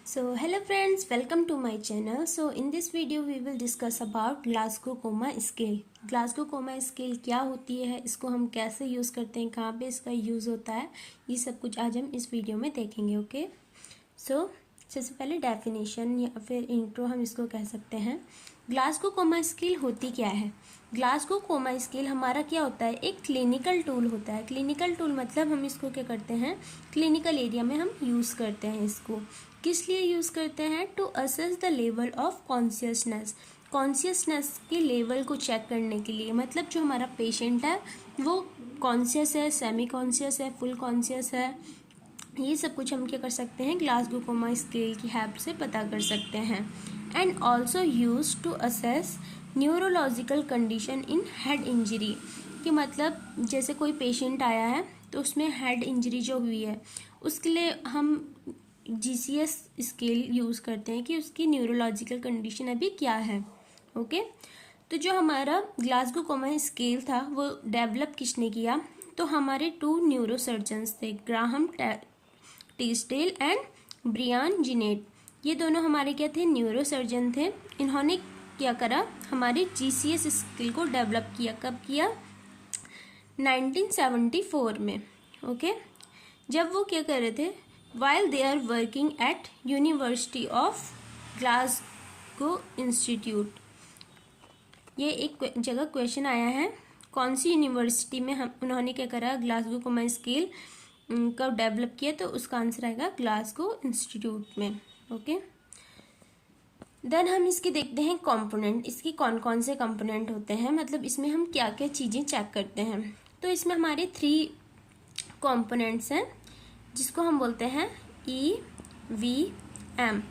So hello friends, welcome to my channel. So in this video we will discuss about Glasgow Coma Scale. Glasgow Coma Scale क्या होती है, इसको हम कैसे use करते हैं, कहाँ पे इसका यूज़ होता है, ये सब कुछ आज हम इस वीडियो में देखेंगे. ओके सो सबसे पहले डेफिनेशन या फिर इंट्रो हम इसको कह सकते हैं. ग्लासगो कोमा स्केल होती क्या है. ग्लासगो कोमा स्केल हमारा क्या होता है, एक क्लिनिकल टूल होता है. क्लिनिकल टूल मतलब हम इसको क्या करते हैं, क्लिनिकल एरिया में हम यूज़ करते हैं. इसको किस लिए यूज़ करते हैं, to assess the level of consciousness. Consciousness के लेवल को चेक करने के लिए, मतलब जो हमारा पेशेंट है वो कॉन्शियस है, सेमी कॉन्शियस है, फुल कॉन्शियस है, ये सब कुछ हम क्या कर सकते हैं, ग्लासगो कोमा स्केल की हेल्प से पता कर सकते हैं. And also use to assess neurological condition in head injury. कि मतलब जैसे कोई पेशेंट आया है तो उसमें हेड इंजरी जो हुई है उसके लिए हम GCS स्केल यूज़ करते हैं कि उसकी न्यूरोलॉजिकल कंडीशन अभी क्या है. ओके तो जो हमारा ग्लासगो कोमा स्केल था वो डेवलप किसने किया, तो हमारे 2 न्यूरोसर्जन्स थे, ग्राहम टीस्डेल एंड ब्रियान जिनेट. ये दोनों हमारे क्या थे, न्यूरोसर्जन थे. इन्होंने क्या करा, हमारे GCS स्केल को डेवलप किया. कब किया, 1974 में. ओके जब वो क्या कर रहे थे, while they are working at University of Glasgow Institute. ये एक जगह क्वेश्चन आया है, कौन सी यूनिवर्सिटी में हम उन्होंने क्या करा, ग्लासगो कोमा स्केल कब डेवलप किया, तो उसका आंसर आएगा ग्लासगो इंस्टीट्यूट में. ओके देन हम इसके देखते हैं कंपोनेंट. इसकी कौन कौन से कंपोनेंट होते हैं, मतलब इसमें हम क्या क्या चीज़ें चेक करते हैं. तो इसमें हमारे 3 कंपोनेंट्स हैं जिसको हम बोलते हैं EVM.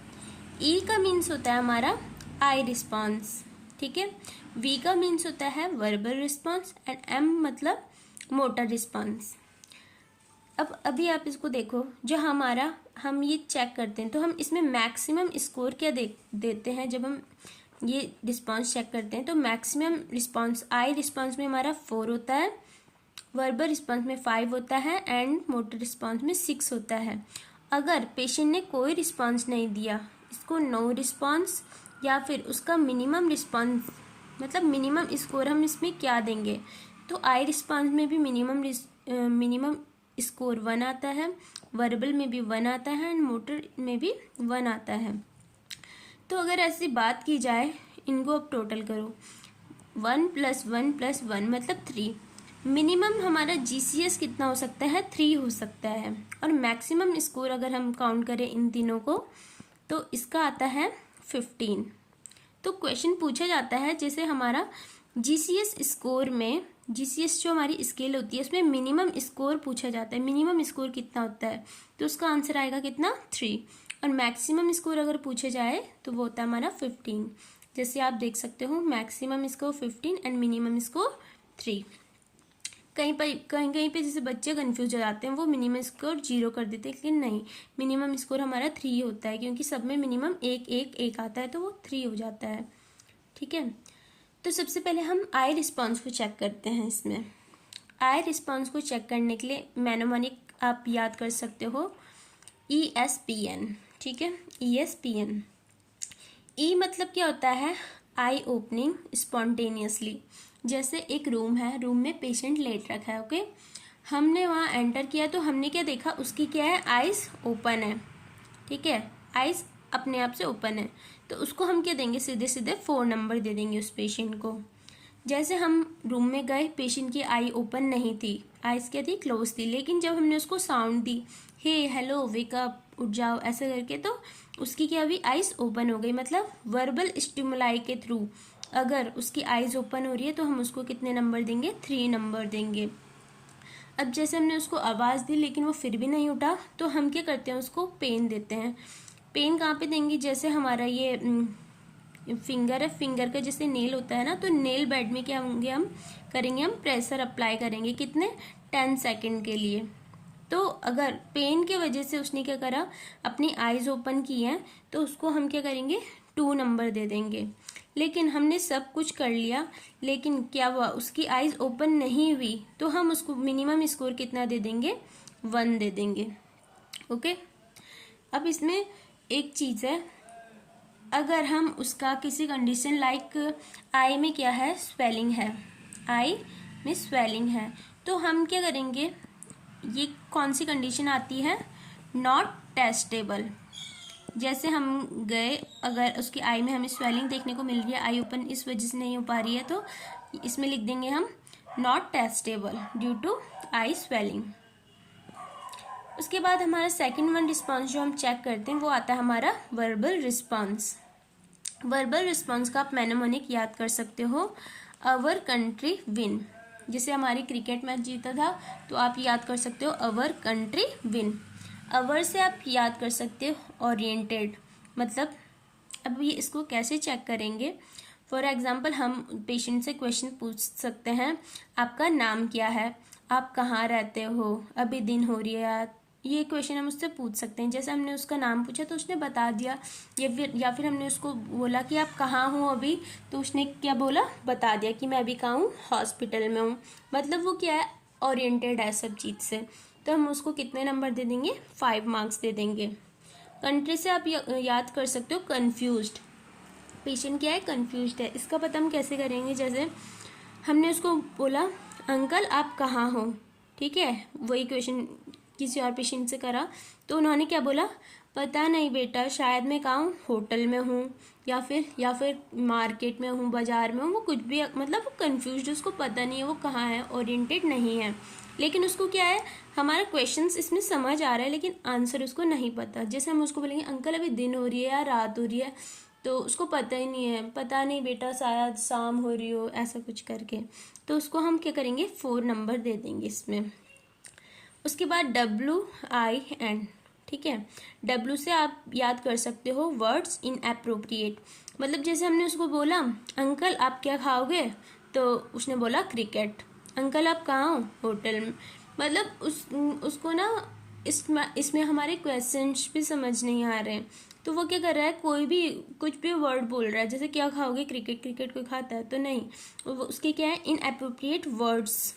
E का मीन्स होता है हमारा आई रिस्पॉन्स, ठीक है. V का मीन्स होता है वर्बल रिस्पॉन्स एंड M मतलब मोटर रिस्पॉन्स. अब अभी आप इसको देखो, जो हमारा हम ये चेक करते हैं तो हम इसमें मैक्सिमम स्कोर क्या देते हैं. जब हम ये रिस्पॉन्स चेक करते हैं तो मैक्सिमम रिस्पॉन्स आई रिस्पॉन्स में हमारा 4 होता है, वर्बल रिस्पॉन्स में 5 होता है एंड मोटर रिस्पॉन्स में 6 होता है. अगर पेशेंट ने कोई रिस्पॉन्स नहीं दिया, इसको नो रिस्पॉन्स या फिर उसका मिनिमम रिस्पॉन्स, मतलब मिनिमम स्कोर हम इसमें क्या देंगे, तो आई रिस्पॉन्स में भी मिनिमम स्कोर 1 आता है, वर्बल में भी 1 आता है एंड मोटर में भी 1 आता है. तो अगर ऐसी बात की जाए, इनको अब टोटल करो, 1 + 1 + 1 मतलब 3. मिनिमम हमारा GCS कितना हो सकता है, 3 हो सकता है. और मैक्सिमम स्कोर अगर हम काउंट करें इन तीनों को तो इसका आता है 15. तो क्वेश्चन पूछा जाता है, जैसे हमारा GCS स्कोर में, GCS जो हमारी स्केल होती है उसमें मिनिमम स्कोर पूछा जाता है, मिनिमम स्कोर कितना होता है, तो उसका आंसर आएगा कितना, 3. और मैक्सिमम स्कोर अगर पूछा जाए तो वो होता है हमारा 15. जैसे आप देख सकते हो, maximum score 15 and minimum score 3. कहीं पे जैसे बच्चे कंफ्यूज हो जाते हैं, वो मिनिमम स्कोर 0 कर देते हैं, लेकिन नहीं, मिनिमम स्कोर हमारा 3 होता है, क्योंकि सब में मिनिमम 1 आता है तो वो 3 हो जाता है. ठीक है, तो सबसे पहले हम आई रिस्पॉन्स को चेक करते हैं. इसमें आई रिस्पॉन्स को चेक करने के लिए मैनोमोनिक आप याद कर सकते हो, ESPN. ठीक है, ESPN. E मतलब क्या होता है, आई ओपनिंग स्पॉन्टेनियसली. जैसे एक रूम है, रूम में पेशेंट लेट रखा है. ओके हमने वहाँ एंटर किया तो हमने क्या देखा, उसकी क्या है, आइज ओपन है. ठीक है, आइज अपने आप से ओपन है, तो उसको हम क्या देंगे, सीधे सीधे 4 नंबर दे देंगे उस पेशेंट को. जैसे हम रूम में गए, पेशेंट की आई ओपन नहीं थी, आइज क्या थी, क्लोज थी, लेकिन जब हमने उसको साउंड दी, हे हेलो वेकअप, उठ जाओ, ऐसे करके, तो उसकी क्या हुई, आइज ओपन हो गई. मतलब वर्बल स्टिमुलाई के थ्रू अगर उसकी आइज ओपन हो रही है तो हम उसको कितने नंबर देंगे, 3 नंबर देंगे. अब जैसे हमने उसको आवाज़ दी लेकिन वो फिर भी नहीं उठा, तो हम क्या करते हैं, उसको पेन देते हैं. पेन कहाँ पे देंगे, जैसे हमारा ये फिंगर है, फिंगर का जैसे नेल होता है ना, तो नेल बेड में क्या होंगे, हम करेंगे, हम प्रेशर अप्लाई करेंगे, कितने, 10 सेकेंड के लिए. तो अगर पेन के वजह से उसने क्या करा, अपनी आइज ओपन की हैं, तो उसको हम क्या करेंगे, 2 नंबर दे देंगे. लेकिन हमने सब कुछ कर लिया, लेकिन क्या हुआ, उसकी आइज ओपन नहीं हुई, तो हम उसको मिनिमम स्कोर कितना दे देंगे, 1 दे देंगे. ओके अब इसमें एक चीज़ है, अगर हम उसका किसी कंडीशन लाइक आई में क्या है, स्वेलिंग है, आई में स्वेलिंग है, तो हम क्या करेंगे, ये कौन सी कंडीशन आती है, नॉट टेस्टेबल। जैसे हम गए, अगर उसकी आई में हमें स्वेलिंग देखने को मिल रही है, आई ओपन इस वजह से नहीं हो पा रही है, तो इसमें लिख देंगे हम not testable due to eye swelling. उसके बाद हमारा सेकंड वन रिस्पॉन्स जो हम चेक करते हैं वो आता है हमारा वर्बल रिस्पॉन्स। वर्बल रिस्पॉन्स का आप मैनेमोनिक याद कर सकते हो, अवर कंट्री विन। जैसे हमारी क्रिकेट मैच जीता था तो आप याद कर सकते हो अवर कंट्री विन। अवर से आप याद कर सकते हो ओरिएंटेड, मतलब अब ये इसको कैसे चेक करेंगे, फॉर एग्जाम्पल हम पेशेंट से क्वेश्चन पूछ सकते हैं, आपका नाम क्या है, आप कहाँ रहते हो, अभी दिन हो रही है, ये क्वेश्चन हम उससे पूछ सकते हैं। जैसे हमने उसका नाम पूछा तो उसने बता दिया, या फिर हमने उसको बोला कि आप कहाँ हो अभी, तो उसने क्या बोला, बता दिया कि मैं अभी कहाँ हूँ, हॉस्पिटल में हूँ। मतलब वो क्या है, ओरिएंटेड है सब चीज़ से, तो हम उसको कितने नंबर दे देंगे, 5 मार्क्स दे देंगे। कंट्री से आप याद कर सकते हो कन्फ्यूज्ड, पेशेंट क्या है, कन्फ्यूज्ड है। इसका पता हम कैसे करेंगे, जैसे हमने उसको बोला अंकल आप कहाँ हो, ठीक है, वही क्वेश्चन किसी और पेशेंट से करा तो उन्होंने क्या बोला, पता नहीं बेटा, शायद मैं कहाँ हूँ, होटल में हूँ, या फिर मार्केट में हूँ, बाजार में हूँ, वो कुछ भी, मतलब वो कन्फ्यूज्ड, उसको पता नहीं है वो कहाँ है, ओरिएंटेड नहीं है। लेकिन उसको क्या है, हमारा क्वेश्चंस इसमें समझ आ रहा है लेकिन आंसर उसको नहीं पता। जैसे हम उसको बोलेंगे अंकल अभी दिन हो रही है या रात हो रही है, तो उसको पता ही नहीं है, पता नहीं बेटा शायद शाम हो रही हो, ऐसा कुछ करके, तो उसको हम क्या करेंगे, 4 नंबर दे देंगे इसमें। उसके बाद WIN, ठीक है, W से आप याद कर सकते हो वर्ड्स इनएप्रोप्रिएट। मतलब जैसे हमने उसको बोला अंकल आप क्या खाओगे, तो उसने बोला क्रिकेट। अंकल आप कहाँ हो, होटल में। मतलब उसको ना इसमें हमारे क्वेश्चंस भी समझ नहीं आ रहे हैं, तो वो क्या कर रहा है, कोई भी कुछ भी वर्ड बोल रहा है, जैसे क्या खाओगे, क्रिकेट, क्रिकेट कोई खाता है, तो नहीं, उसके क्या है, इनएप्रोप्रिएट वर्ड्स,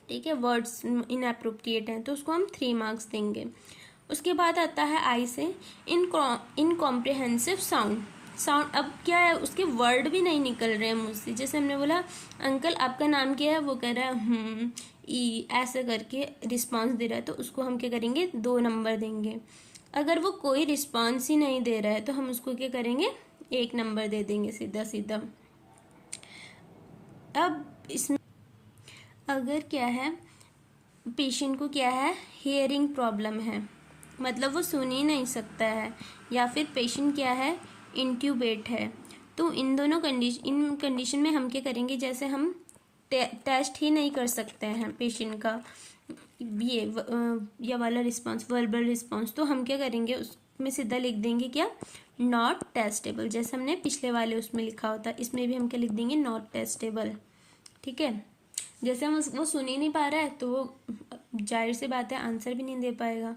ठीक है, वर्ड्स इनएप्रोप्रिएट हैं, तो उसको हम 3 मार्क्स देंगे। उसके बाद आता है आई से इनकॉम्प्रिहेंसिव साउंड। अब क्या है, उसके वर्ड भी नहीं निकल रहे हैं मुँह से। जैसे हमने बोला अंकल आपका नाम क्या है, वो कह रहा है ई, ऐसे करके रिस्पॉन्स दे रहा है, तो उसको हम क्या करेंगे, 2 नंबर देंगे। अगर वो कोई रिस्पॉन्स ही नहीं दे रहा है तो हम उसको क्या करेंगे, 1 नंबर दे देंगे सीधा सीधा। अब इसमें अगर क्या है, पेशेंट को क्या है, हियरिंग प्रॉब्लम है, मतलब वो सुन ही नहीं सकता है, या फिर पेशेंट क्या है, इंट्यूबेट है, तो इन कंडीशन में हम क्या करेंगे, जैसे हम टेस्ट ही नहीं कर सकते हैं पेशेंट का ये वाला रिस्पांस, वर्बल रिस्पांस, तो हम क्या करेंगे, उसमें सीधा लिख देंगे क्या, नॉट टेस्टेबल। जैसे हमने पिछले वाले उसमें लिखा होता, इसमें भी हम क्या लिख देंगे, नॉट टेस्टेबल, ठीक है। जैसे हम वो सुन ही नहीं पा रहा है तो वो जाहिर सी बात है आंसर भी नहीं दे पाएगा,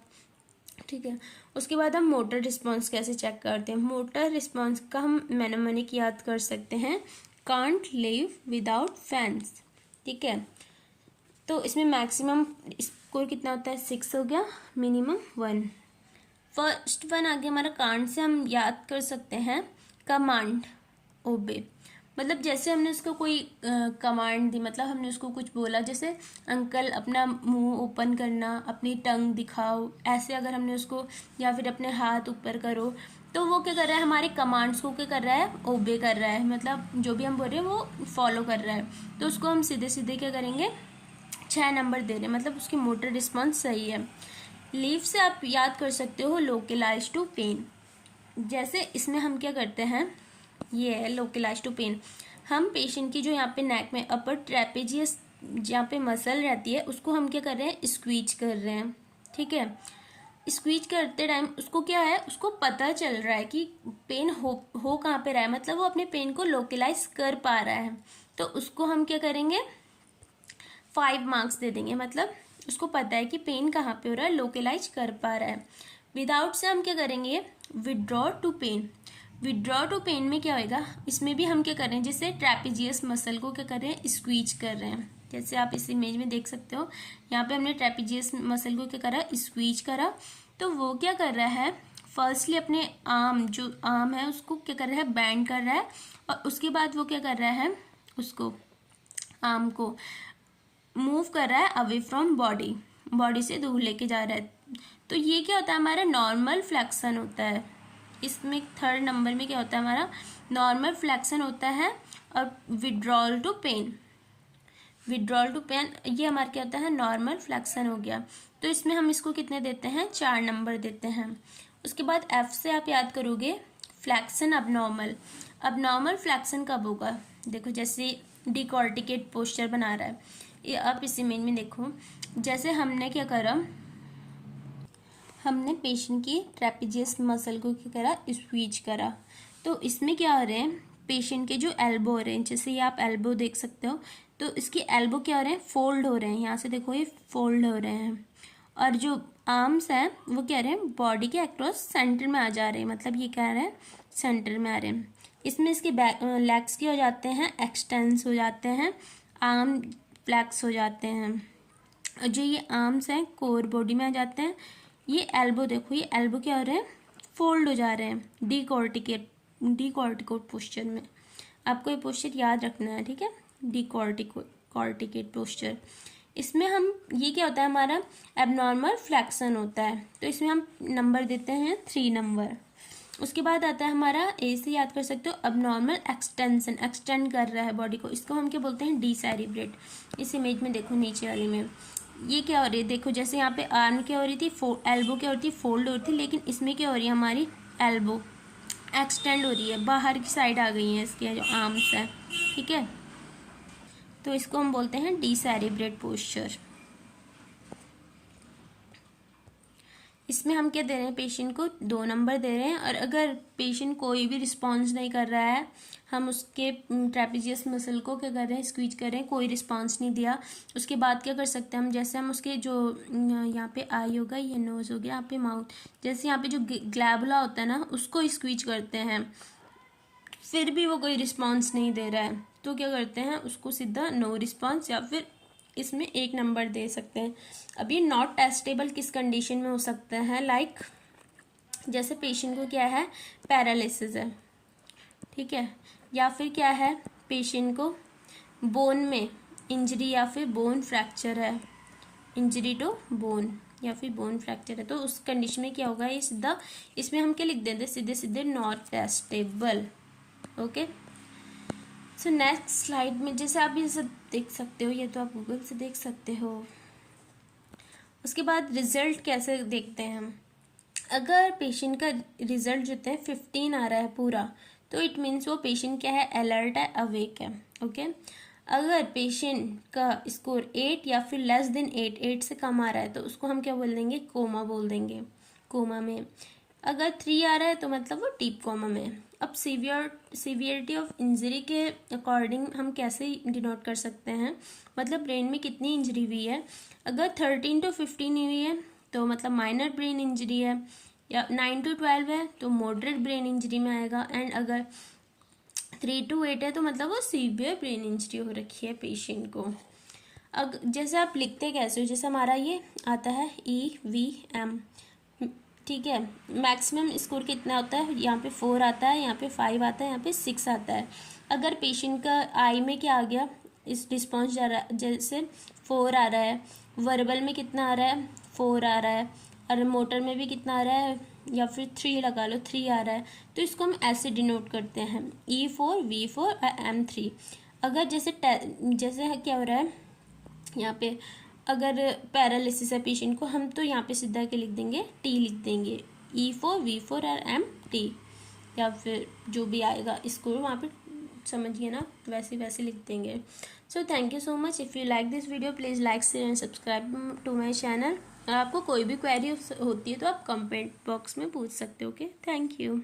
ठीक है। उसके बाद हम मोटर रिस्पांस कैसे चेक करते हैं, मोटर रिस्पांस का हम मैनेमोनिक याद कर सकते हैं, कांट लिव विदाउट फैंस, ठीक है। तो इसमें मैक्सिमम स्कोर कितना होता है, 6 हो गया, मिनिमम 1। फर्स्ट वन आगे हमारा कांट से हम याद कर सकते हैं कमांड, ओबे। मतलब जैसे हमने उसको कोई कमांड दी, मतलब हमने उसको कुछ बोला, जैसे अंकल अपना मुंह ओपन करना, अपनी टंग दिखाओ, ऐसे अगर हमने उसको, या फिर अपने हाथ ऊपर करो, तो वो क्या कर रहा है, हमारे कमांड्स को क्या कर रहा है, ओबे कर रहा है, मतलब जो भी हम बोल रहे हैं वो फॉलो कर रहा है, तो उसको हम सीधे सीधे क्या करेंगे, 6 नंबर दे रहे हैं, मतलब उसकी मोटर रिस्पॉन्स सही है। लीव से आप याद कर सकते हो लोकलाइज टू पेन। जैसे इसमें हम क्या करते हैं, ये है लोकलाइज टू पेन, हम पेशेंट की जो यहाँ पे नेक में अपर ट्रेपेजियस जहाँ पे मसल रहती है उसको हम क्या कर रहे हैं, स्क्वीज कर रहे हैं, ठीक है। स्क्वीज करते टाइम उसको क्या है, उसको पता चल रहा है कि पेन हो कहाँ पे रहा है, मतलब वो अपने पेन को लोकलाइज कर पा रहा है, तो उसको हम क्या करेंगे, 5 मार्क्स दे देंगे। मतलब उसको पता है कि पेन कहाँ पे हो रहा है, लोकलाइज कर पा रहा है। विदाउट से हम क्या करेंगे, withdraw to pain. Withdraw to pain में क्या होएगा, इसमें भी हम क्या कर रहे हैं, जैसे ट्रेपेजियस मसल को क्या कर रहे हैं, स्क्वीज कर रहे हैं। जैसे आप इस इमेज में देख सकते हो, यहाँ पे हमने ट्रेपेजियस मसल को क्या करा, स्क्वीज करा, तो वो क्या कर रहा है, फर्स्टली अपने आर्म, जो आर्म है उसको क्या कर रहा है, बैंड कर रहा है, और उसके बाद वो क्या कर रहा है, उसको आर्म को मूव कर रहा है अवे फ्रॉम बॉडी, बॉडी से दूर लेके जा रहा है। तो ये क्या होता है, हमारा नॉर्मल फ्लेक्शन होता है। इसमें थर्ड नंबर में क्या होता है, हमारा नॉर्मल फ्लेक्शन होता है। और withdrawal to pain, withdrawal to pain ये हमारा क्या होता है, नॉर्मल फ्लेक्शन हो गया। तो इसमें हम इसको कितने देते हैं, 4 नंबर देते हैं। उसके बाद एफ से आप याद करोगे फ्लेक्शन अबनॉर्मल। अबनॉर्मल फ्लेक्शन कब होगा, देखो जैसे डिकॉर्टिकेट पोस्चर बना रहा है, ये आप इस इमेज में देखो, जैसे हमने क्या करा, हमने पेशेंट की ट्रेपेजियस मसल को क्या करा, स्क्वीज करा। तो इसमें क्या हो रहे हैं, पेशेंट के जो एल्बो हो रहे हैं, जैसे ये आप एल्बो देख सकते हो, तो इसके एल्बो क्या हो रहे हैं, फोल्ड हो रहे हैं, यहाँ से देखो ये फोल्ड हो रहे हैं। और जो आर्म्स हैं वो क्या रहे हैं, बॉडी के अक्रॉस सेंटर में आ जा रहे हैं, मतलब ये क्या रहे हैं, सेंटर में आ रहे हैं। इसमें इसके लेग्स क्या हो जाते हैं, एक्सटेंस हो जाते हैं, आर्म फ्लैक्स हो जाते हैं। और जो ये आर्म्स हैं कोर बॉडी में आ जाते हैं। ये एल्बो देखो, ये एल्बो क्या हो रहे हैं, फोल्ड हो जा रहे हैं डिकॉर्टिकेट पोस्चर में। आपको ये पोस्चर याद रखना है, ठीक है, डिकॉर्टिकेट पोस्चर। इसमें हम ये क्या होता है, हमारा एबनॉर्मल फ्लैक्शन होता है। तो इसमें हम नंबर देते हैं 3 नंबर। उसके बाद आता है हमारा, ए से याद कर सकते हो, अबनॉर्मल एक्सटेंशन, एक्सटेंड कर रहा है बॉडी को, इसको हम क्या बोलते हैं, डिसेरिब्रेट। इस इमेज में देखो नीचे वाले में ये क्या हो रही है, देखो जैसे यहाँ पे आर्म क्या हो रही थी, एल्बो क्या हो रही थी, फोल्ड हो रही थी, लेकिन इसमें क्या हो रही है, हमारी एल्बो एक्सटेंड हो रही है, बाहर की साइड आ गई है इसके जो आर्म्स है, ठीक है। तो इसको हम बोलते हैं डिसेरिब्रेट पोस्चर। इसमें हम क्या दे रहे हैं, पेशेंट को 2 नंबर दे रहे हैं। और अगर पेशेंट कोई भी रिस्पॉन्स नहीं कर रहा है, हम उसके ट्रेपेजियस मसल को क्या कर रहे हैं, स्क्वीज कर रहे हैं, कोई रिस्पॉन्स नहीं दिया, उसके बाद क्या कर सकते हैं हम, जैसे हम उसके जो यहाँ पे आई होगा, ये नोज हो गया, यहाँ पे माउथ, जैसे यहाँ पे जो ग्लैबुला होता है ना, उसको स्क्वीज करते हैं, फिर भी वो कोई रिस्पॉन्स नहीं दे रहा है, तो क्या करते हैं, उसको सीधा नो रिस्पॉन्स या फिर इसमें 1 नंबर दे सकते हैं। अब ये नॉट टेस्टेबल किस कंडीशन में हो सकते हैं, लाइक जैसे पेशेंट को क्या है, पैरालिसिस है, ठीक है, या फिर क्या है, पेशेंट को बोन में इंजरी या फिर बोन फ्रैक्चर है, इंजरी टू बोन या फिर बोन फ्रैक्चर है, तो उस कंडीशन में क्या होगा, ये सीधा इसमें हम क्या लिख देते हैं, सीधे सीधे not testable. Okay, so next slide में जैसे आप ये सब देख सकते हो, ये तो आप गूगल से देख सकते हो। उसके बाद रिजल्ट कैसे देखते हैं हम, अगर पेशेंट का रिजल्ट जो है 15 आ रहा है पूरा, तो इट मीन्स वो पेशेंट क्या है, अलर्ट है, अवेक है। ओके, अगर पेशेंट का स्कोर 8 या फिर लेस देन 8 से कम आ रहा है, तो उसको हम क्या बोल देंगे, कोमा बोल देंगे, कोमा में। अगर 3 आ रहा है तो मतलब वो डीप कोमा में। अब सीवियरिटी ऑफ इंजरी के अकॉर्डिंग हम कैसे डिनोट कर सकते हैं, मतलब ब्रेन में कितनी इंजरी हुई है। अगर 13 to 15 हुई है तो मतलब माइनर ब्रेन इंजरी है, या 9 to 12 है तो मॉडरेट ब्रेन इंजरी में आएगा, एंड अगर 3 to 8 है तो मतलब वो सीवियर ब्रेन इंजरी हो रखी है पेशेंट को। अब जैसे आप लिखते कैसे हो, जैसे हमारा ये आता है EVM, ठीक है, मैक्सिमम स्कोर कितना होता है, यहाँ पे 4 आता है, यहाँ पे 5 आता है, यहाँ पे 6 आता है। अगर पेशेंट का आई में क्या आ गया, इस रिस्पॉन्स जा रहा है, जैसे 4 आ रहा है, वर्बल में कितना आ रहा है, 4 आ रहा है, और मोटर में भी कितना आ रहा है, या फिर 3 लगा लो, 3 आ रहा है, तो इसको हम ऐसे डिनोट करते हैं E4 V4 और M3। अगर जैसे क्या हो रहा है यहाँ पे, अगर पैरालिसिस है पेशेंट को, हम तो यहाँ पे सीधा के लिख देंगे, T लिख देंगे, E4 V4 और MT, या फिर जो भी आएगा इसको वहाँ पे समझिए ना, वैसे लिख देंगे। So thank you so much. If you like this video please like share and subscribe to my channel. और आपको कोई भी क्वेरी होती है तो आप कमेंट बॉक्स में पूछ सकते हो। Okay, thank you.